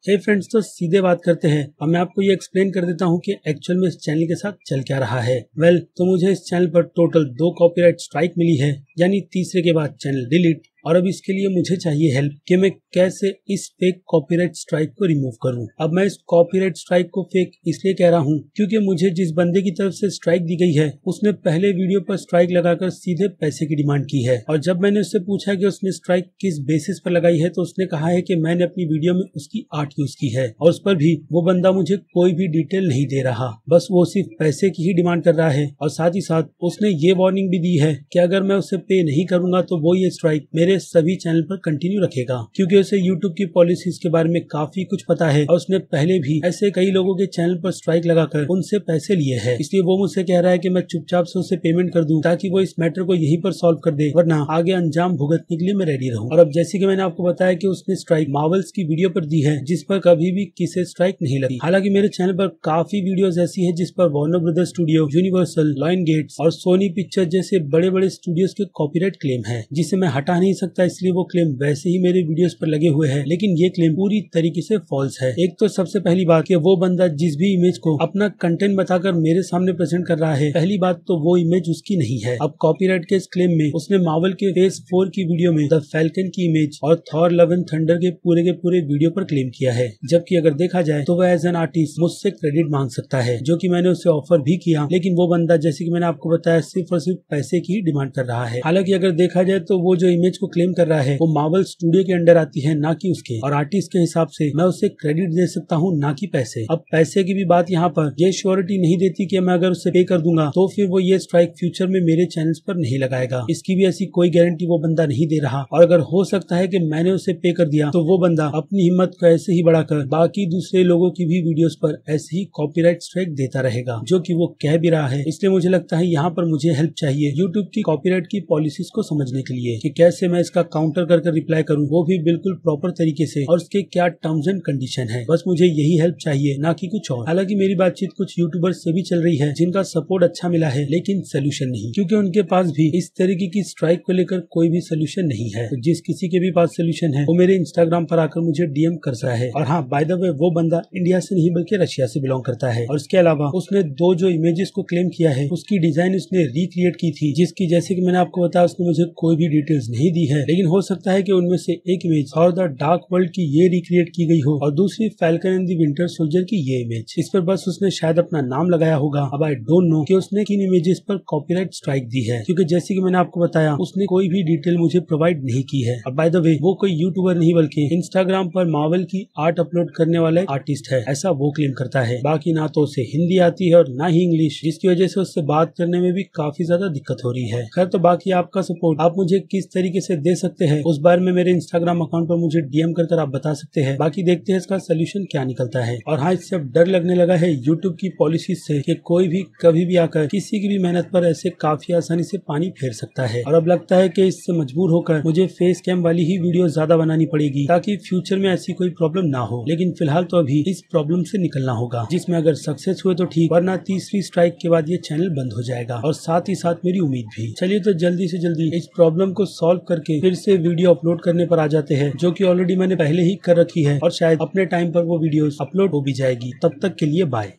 हे friends, तो सीधे बात करते हैं। अब मैं आपको ये एक्सप्लेन कर देता हूँ कि एक्चुअल में इस चैनल के साथ चल क्या रहा है। तो मुझे इस चैनल पर टोटल 2 कॉपीराइट स्ट्राइक मिली है, यानी तीसरे के बाद चैनल डिलीट। और अब इसके लिए मुझे चाहिए हेल्प कि मैं कैसे इस फेक कॉपीराइट स्ट्राइक को रिमूव करूं। अब मैं इस कॉपीराइट स्ट्राइक को फेक इसलिए कह रहा हूं क्योंकि मुझे जिस बंदे की तरफ से स्ट्राइक दी गई है उसने पहले वीडियो पर स्ट्राइक लगाकर सीधे पैसे की डिमांड की है। और जब मैंने उससे पूछा कि उसने स्ट्राइक किस बेसिस पर लगाई है तो उसने कहा है कि मैंने अपनी वीडियो में उसकी आर्ट यूज की है, और उस पर भी वो बंदा मुझे कोई भी डिटेल नहीं दे रहा, बस वो सिर्फ पैसे की ही डिमांड कर रहा है। और साथ ही साथ उसने ये वार्निंग भी दी है कि अगर मैं उसे पे नहीं करूंगा तो वो ये स्ट्राइक मेरे सभी चैनल पर कंटिन्यू रखेगा, क्योंकि उसे यूट्यूब की पॉलिसीज के बारे में काफी कुछ पता है और उसने पहले भी ऐसे कई लोगों के चैनल पर स्ट्राइक लगाकर उनसे पैसे लिए हैं। इसलिए वो मुझसे कह रहा है कि मैं चुपचाप से उसे पेमेंट कर दूं ताकि वो इस मैटर को यहीं पर सॉल्व कर दे, वरना आगे अंजाम भुगतने के लिए मैं रेडी रहूं। और अब जैसे कि मैंने आपको बताया कि उसने स्ट्राइक मार्वल्स की वीडियो पर दी है जिस पर कभी भी किसी स्ट्राइक नहीं लगी। हालांकि मेरे चैनल पर काफी वीडियोस ऐसी है जिस पर Warner Brothers studio, Universal, Lion Gates और सोनी पिक्चर जैसे बड़े बड़े स्टूडियोज के कॉपीराइट क्लेम है, जिसे मैं हटा नहीं सकता। इसलिए वो क्लेम वैसे ही मेरे वीडियोस पर लगे हुए हैं, लेकिन ये क्लेम पूरी तरीके से फॉल्स है। एक तो सबसे पहली बात कि वो बंदा जिस भी इमेज को अपना कंटेंट बताकर मेरे सामने प्रेजेंट कर रहा है, पहली बात तो वो इमेज उसकी नहीं है। अब कॉपीराइट के इस क्लेम में उसने मार्वल के फेज 4 की वीडियो में द फैल्कन की इमेज और थॉर लव एंड थंडर के पूरे वीडियो पर क्लेम किया है, जबकि अगर देखा जाए तो वह एज एन आर्टिस्ट मुझसे क्रेडिट मांग सकता है, जो कि मैंने उसे ऑफर भी किया। लेकिन वो बंदा, जैसे कि मैंने आपको बताया, सिर्फ और सिर्फ पैसे की डिमांड कर रहा है। हालांकि अगर देखा जाए तो वो जो इमेज को क्लेम कर रहा है वो मार्वल स्टूडियो के अंडर आती है, ना कि उसके, और आर्टिस्ट के हिसाब से मैं उसे क्रेडिट दे सकता हूँ, ना कि पैसे। अब पैसे की भी बात यहाँ पर ये श्योरिटी नहीं देती कि मैं अगर उसे पे कर दूंगा तो फिर वो ये स्ट्राइक फ्यूचर में मेरे चैनल्स पर नहीं लगाएगा। इसकी भी ऐसी कोई गारंटी वो बंदा नहीं दे रहा। और अगर हो सकता है कि मैंने उसे पे कर दिया तो वो बंदा अपनी हिम्मत को ऐसे ही बढ़ाकर बाकी दूसरे लोगों की भी वीडियोस पर ऐसे ही कॉपीराइट स्ट्राइक देता रहेगा, जो कि वो कह भी रहा है। इसलिए मुझे लगता है यहाँ पर मुझे हेल्प चाहिए यूट्यूब की कॉपीराइट की पॉलिसीज को समझने के लिए कि कैसे मैं इसका काउंटर कर रिप्लाई करूँ, वो भी बिल्कुल प्रॉपर तरीके से, और उसके क्या टर्म्स एंड कंडीशन है। बस मुझे यही हेल्प चाहिए, ना कि कुछ और। हालांकि मेरी बातचीत कुछ यूट्यूबर्स से भी चल रही है जिनका सपोर्ट अच्छा मिला है, लेकिन सोल्यूशन नहीं, क्योंकि उनके पास भी इस तरीके की स्ट्राइक को लेकर कोई भी सोल्यूशन नहीं है। तो जिस किसी के भी पास सोल्यूशन है वो मेरे इंस्टाग्राम पर आकर मुझे डीएम कर सकता है। और हाँ, बाय द वे, वो बंदा इंडिया से नहीं बल्कि रशिया से बिलोंग करता है। और इसके अलावा उसने 2 जो इमेजेस को क्लेम किया है उसकी डिजाइन उसने रिक्रिएट की थी, जिसकी, जैसे कि मैंने आपको बताया, उसने मुझे कोई भी डिटेल्स नहीं दी है। लेकिन हो सकता है कि उनमें से एक image Thor the dark world की ये रिक्रिएट की गई हो और दूसरी falcon and the winter soldier की ये इमेज। इस पर बस उसने शायद अपना नाम लगाया होगा। अब आई डोंट नो कि उसने किन इमेजेस पर कॉपीराइट स्ट्राइक दी है, क्योंकि जैसे कि मैंने आपको बताया उसने कोई भी डिटेल मुझे प्रोवाइड नहीं की है। और बाय द वे, वो कोई यूट्यूबर नहीं बल्कि इंस्टाग्राम पर मार्वल की आर्ट अपलोड करने वाला आर्टिस्ट है, ऐसा वो क्लेम करता है। बाकी ना तो उसे हिंदी आती है और ना ही इंग्लिश, जिसकी वजह से उससे बात करने में भी काफी ज्यादा दिक्कत हो रही है। खैर, तो बाकी आपका सपोर्ट आप मुझे किस तरीके से दे सकते हैं उस बारे में मेरे इंस्टाग्राम अकाउंट पर मुझे डीएम कर आप बता सकते हैं। बाकी देखते हैं इसका सोल्यूशन क्या निकलता है। और हाँ, इससे अब डर लगने लगा है यूट्यूब की पॉलिसीज से कि कोई भी कभी भी आकर किसी की भी मेहनत पर ऐसे काफी आसानी से पानी फेर सकता है। और अब लगता है कि इससे मजबूर होकर मुझे फेस कैम वाली ही वीडियो ज्यादा बनानी पड़ेगी ताकि फ्यूचर में ऐसी कोई प्रॉब्लम ना हो। लेकिन फिलहाल तो अभी इस प्रॉब्लम से निकलना होगा, जिसमें अगर सक्सेस हुए तो ठीक, वरना तीसरी स्ट्राइक के बाद ये चैनल बंद हो जाएगा, और साथ ही साथ मेरी उम्मीद भी। चलिए, तो जल्दी से जल्दी इस प्रॉब्लम को सॉल्व करके फिर से वीडियो अपलोड करने पर आ जाते हैं, जो कि ऑलरेडी मैंने पहले ही कर रखी है, और शायद अपने टाइम पर वो वीडियोस अपलोड हो भी जाएगी। तब तक के लिए बाय।